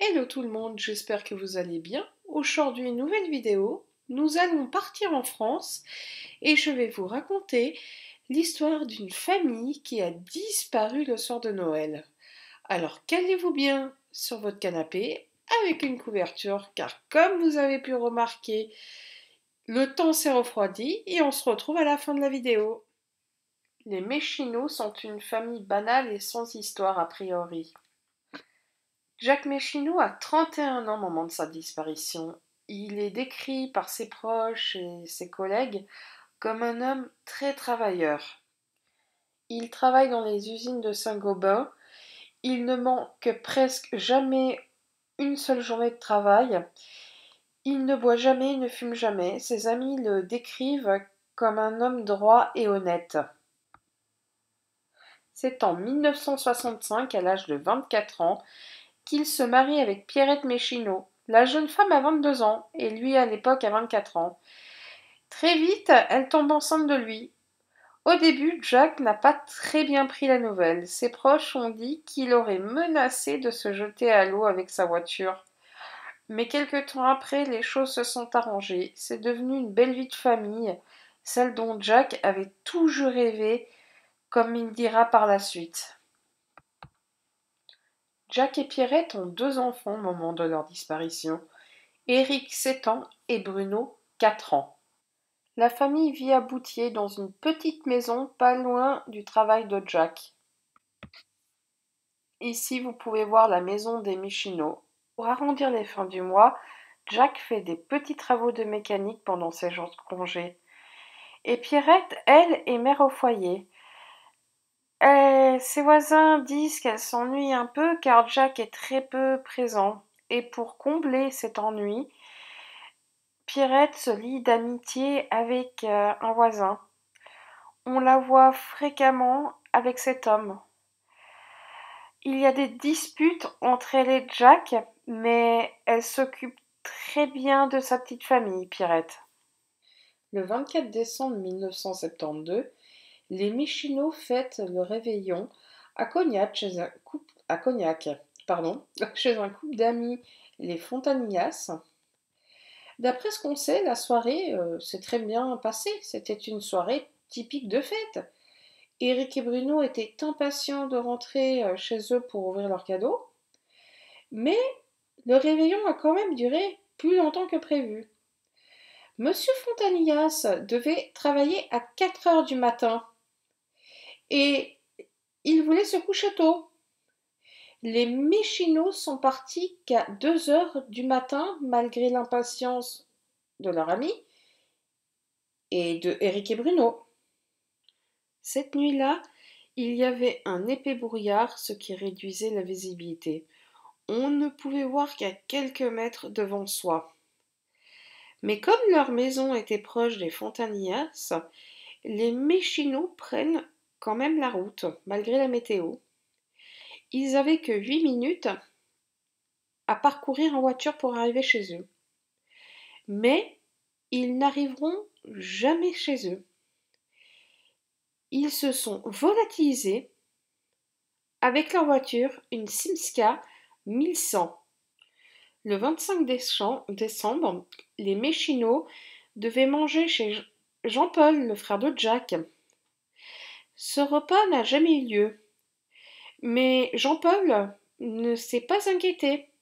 Hello tout le monde, j'espère que vous allez bien. Aujourd'hui, nouvelle vidéo. Nous allons partir en France et je vais vous raconter l'histoire d'une famille qui a disparu le soir de Noël. Alors calez-vous bien sur votre canapé avec une couverture car comme vous avez pu remarquer, le temps s'est refroidi et on se retrouve à la fin de la vidéo. Les Méchinots sont une famille banale et sans histoire a priori. Jacques Méchineau a 31 ans au moment de sa disparition. Il est décrit par ses proches et ses collègues comme un homme très travailleur. Il travaille dans les usines de Saint-Gobain. Il ne manque presque jamais une seule journée de travail. Il ne boit jamais, ne fume jamais. Ses amis le décrivent comme un homme droit et honnête. C'est en 1965, à l'âge de 24 ans, qu'il se marie avec Pierrette Méchineau. La jeune femme a 22 ans et lui à l'époque a 24 ans. Très vite, elle tombe enceinte de lui. Au début, Jack n'a pas très bien pris la nouvelle. Ses proches ont dit qu'il aurait menacé de se jeter à l'eau avec sa voiture. Mais quelque temps après, les choses se sont arrangées. C'est devenu une belle vie de famille, celle dont Jack avait toujours rêvé, comme il dira par la suite. Jack et Pierrette ont 2 enfants au moment de leur disparition. Éric, 7 ans, et Bruno, 4 ans. La famille vit à Boutier dans une petite maison pas loin du travail de Jack. Ici, vous pouvez voir la maison des Michino. Pour arrondir les fins du mois, Jack fait des petits travaux de mécanique pendant ses jours de congé. Et Pierrette, elle, est mère au foyer. Ses voisins disent qu'elle s'ennuie un peu car Jack est très peu présent. Et pour combler cet ennui, Pierrette se lie d'amitié avec un voisin. On la voit fréquemment avec cet homme. Il y a des disputes entre elle et Jack, mais elle s'occupe très bien de sa petite famille, Pierrette. Le 24 décembre 1972, les Michino fêtent le réveillon à Cognac chez un couple d'amis, les Fontanillas. D'après ce qu'on sait, la soirée s'est très bien passée. C'était une soirée typique de fête. Eric et Bruno étaient impatients de rentrer chez eux pour ouvrir leurs cadeaux, mais le réveillon a quand même duré plus longtemps que prévu. Monsieur Fontanillas devait travailler à 4 heures du matin et il voulait se coucher tôt. Les Méchinos sont partis qu'à 2 heures du matin malgré l'impatience de leur ami et de Eric et Bruno. Cette nuit-là, il y avait un épais brouillard, ce qui réduisait la visibilité. On ne pouvait voir qu'à quelques mètres devant soi. Mais comme leur maison était proche des Fontanillas, les Méchinots prennent quand même la route, malgré la météo. Ils avaient que 8 minutes à parcourir en voiture pour arriver chez eux. Mais ils n'arriveront jamais chez eux. Ils se sont volatilisés avec leur voiture, une Simca 1100. Le 25 décembre, les Méchinots devaient manger chez Jean-Paul, le frère de Jack. Ce repas n'a jamais eu lieu, mais Jean-Paul ne s'est pas inquiété,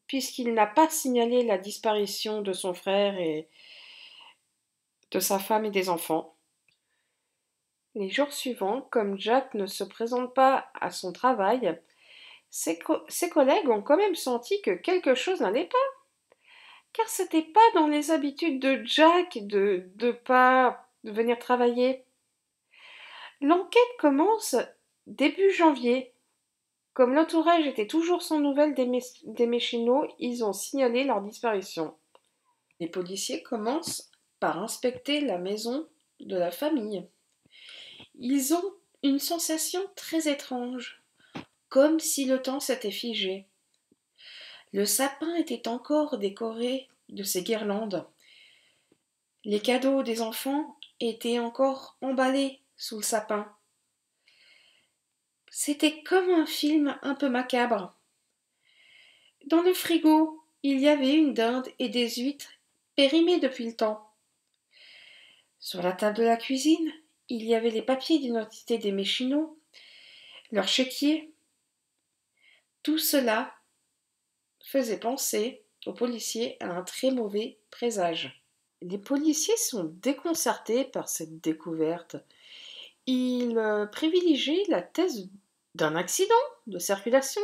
puisqu'il n'a pas signalé la disparition de son frère et de sa femme et des enfants. Les jours suivants, comme Jack ne se présente pas à son travail, ses collègues ont quand même senti que quelque chose n'allait pas, car c'était pas dans les habitudes de Jack de pas venir travailler. L'enquête commence début janvier. Comme l'entourage était toujours sans nouvelles des Méchinots, ils ont signalé leur disparition. Les policiers commencent par inspecter la maison de la famille. Ils ont une sensation très étrange, comme si le temps s'était figé. Le sapin était encore décoré de ses guirlandes. Les cadeaux des enfants étaient encore emballés sous le sapin. C'était comme un film un peu macabre. Dans le frigo, il y avait une dinde et des huîtres périmées depuis le temps. Sur la table de la cuisine, il y avait les papiers d'identité des Méchinots, leur chéquier. Tout cela faisait penser aux policiers à un très mauvais présage. Les policiers sont déconcertés par cette découverte. Ils privilégient la thèse d'un accident de circulation,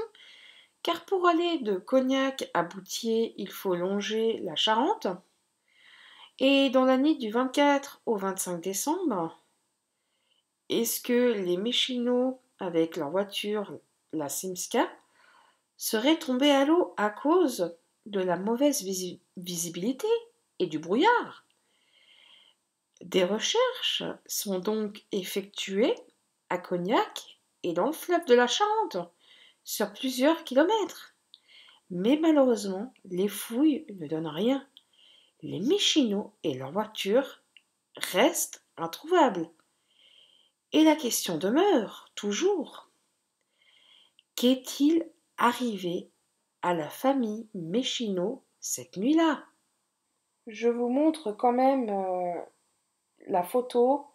car pour aller de Cognac à Boutier, il faut longer la Charente. Et dans la nuit du 24 au 25 décembre, est-ce que les Méchinots, avec leur voiture, la Simska, seraient tombés à l'eau à cause de la mauvaise visibilité et du brouillard? Des recherches sont donc effectuées à Cognac et dans le fleuve de la Charente, sur plusieurs kilomètres. Mais malheureusement, les fouilles ne donnent rien. Les Méchinots et leur voiture restent introuvables. Et la question demeure, toujours. Qu'est-il arrivé à la famille Méchinot cette nuit-là? Je vous montre quand même la photo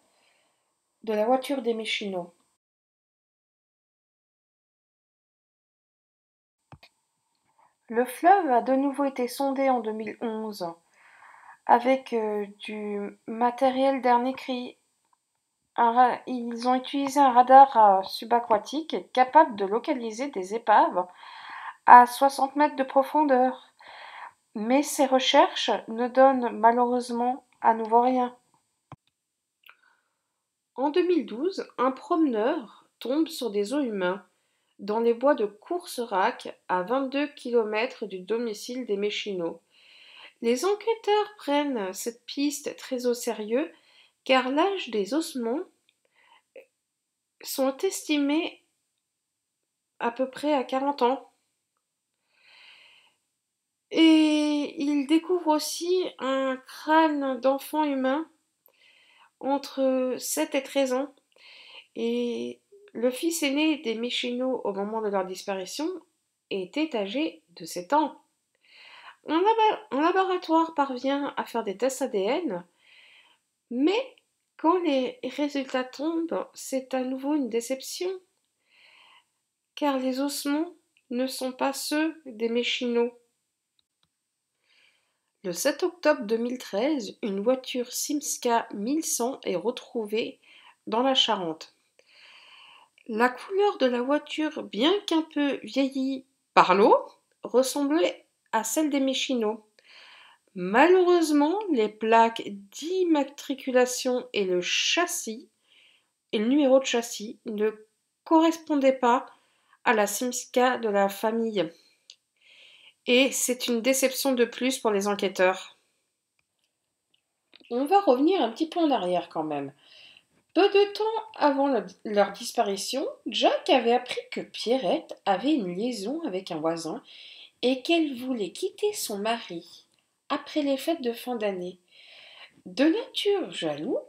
de la voiture des Méchinots. Le fleuve a de nouveau été sondé en 2011 avec du matériel dernier cri. Ils ont utilisé un radar subaquatique capable de localiser des épaves à 60 mètres de profondeur. Mais ces recherches ne donnent malheureusement à nouveau rien. En 2012, un promeneur tombe sur des os humains dans les bois de Courserac, à 22 kilomètres du domicile des Méchinots. Les enquêteurs prennent cette piste très au sérieux car l'âge des ossements sont estimés à peu près à 40 ans. Et ils découvrent aussi un crâne d'enfant humain entre 7 et 13 ans. Et le fils aîné des Méchinots au moment de leur disparition était âgé de 7 ans. Un laboratoire parvient à faire des tests ADN, mais quand les résultats tombent, c'est à nouveau une déception, car les ossements ne sont pas ceux des Méchinots. Le 7 octobre 2013, une voiture Simca 1100 est retrouvée dans la Charente. La couleur de la voiture, bien qu'un peu vieillie par l'eau, ressemblait à celle des Méchinots. Malheureusement, les plaques d'immatriculation et le châssis et le numéro de châssis ne correspondaient pas à la Simca de la famille. Et c'est une déception de plus pour les enquêteurs. On va revenir un petit peu en arrière quand même. Peu de temps avant leur disparition, Jack avait appris que Pierrette avait une liaison avec un voisin et qu'elle voulait quitter son mari après les fêtes de fin d'année. De nature jaloux,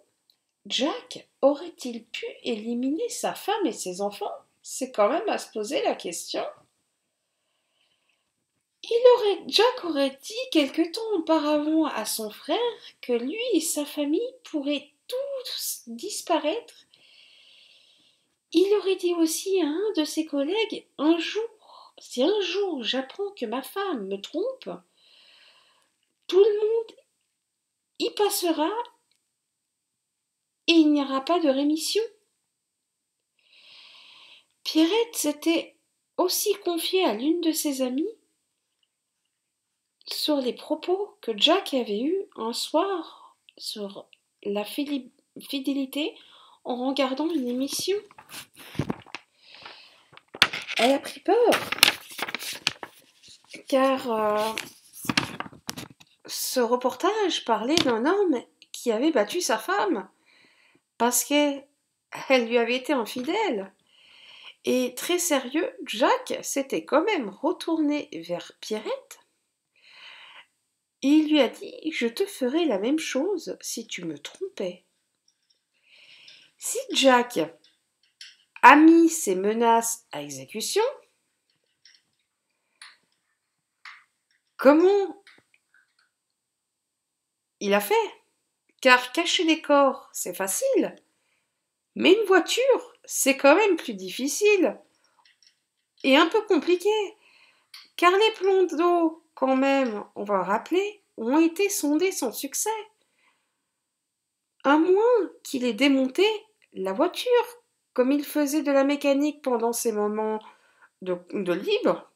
Jack aurait-il pu éliminer sa femme et ses enfants? C'est quand même à se poser la question. Jack aurait dit quelque temps auparavant à son frère que lui et sa famille pourraient tous disparaître. Il aurait dit aussi à un de ses collègues, si un jour j'apprends que ma femme me trompe, tout le monde y passera et il n'y aura pas de rémission. Pierrette s'était aussi confiée à l'une de ses amies sur les propos que Jack avait eus un soir sur la fidélité en regardant une émission. Elle a pris peur car ce reportage parlait d'un homme qui avait battu sa femme parce qu'elle lui avait été infidèle. Et très sérieux, Jack s'était quand même retourné vers Pierrette. Et il lui a dit « Je te ferai la même chose si tu me trompais ». Si Jack a mis ses menaces à exécution, Comment il a fait? Car cacher les corps, c'est facile. Mais une voiture, c'est quand même plus difficile. Et un peu compliqué. Car les plombs d'eau, quand même, on va rappeler, ont été sondés sans succès. À moins qu'il ait démonté la voiture, comme il faisait de la mécanique pendant ses moments de libre.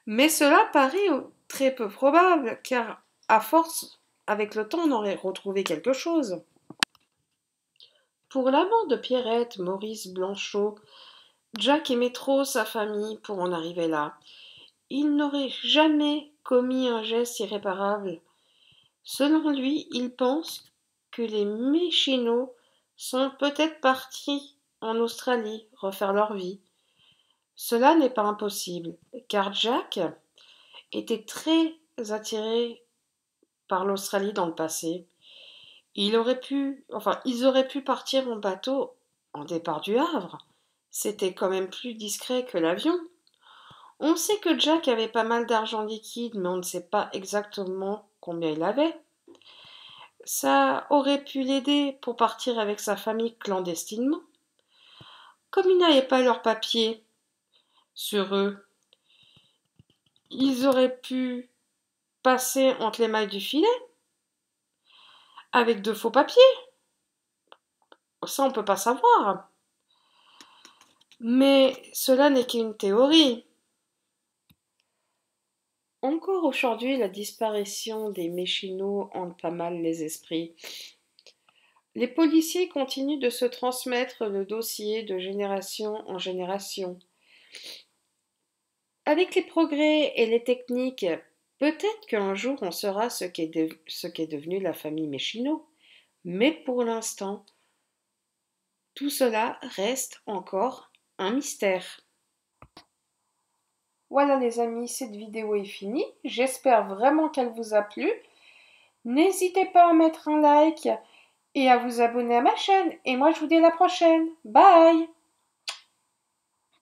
Mais cela paraît très peu probable, car à force, avec le temps, on aurait retrouvé quelque chose. Pour l'amant de Pierrette, Maurice Blanchot, Jack aimait trop sa famille pour en arriver là. Il n'aurait jamais commis un geste irréparable. Selon lui, il pense que les Méchinots sont peut-être partis en Australie refaire leur vie. Cela n'est pas impossible, car Jack était très attiré par l'Australie dans le passé. Ils auraient pu partir en bateau en départ du Havre. C'était quand même plus discret que l'avion. On sait que Jack avait pas mal d'argent liquide, mais on ne sait pas exactement combien il avait. Ça aurait pu l'aider pour partir avec sa famille clandestinement. Comme ils n'avaient pas leurs papiers sur eux, ils auraient pu passer entre les mailles du filet avec de faux papiers. Ça, on ne peut pas savoir. Mais cela n'est qu'une théorie. Encore aujourd'hui, la disparition des Méchinots hante pas mal les esprits. Les policiers continuent de se transmettre le dossier de génération en génération. Avec les progrès et les techniques, peut-être qu'un jour on saura ce qu'est devenue la famille Méchinot. Mais pour l'instant, tout cela reste encore un mystère. Voilà les amis, cette vidéo est finie. J'espère vraiment qu'elle vous a plu. N'hésitez pas à mettre un like et à vous abonner à ma chaîne. Et moi je vous dis à la prochaine. Bye!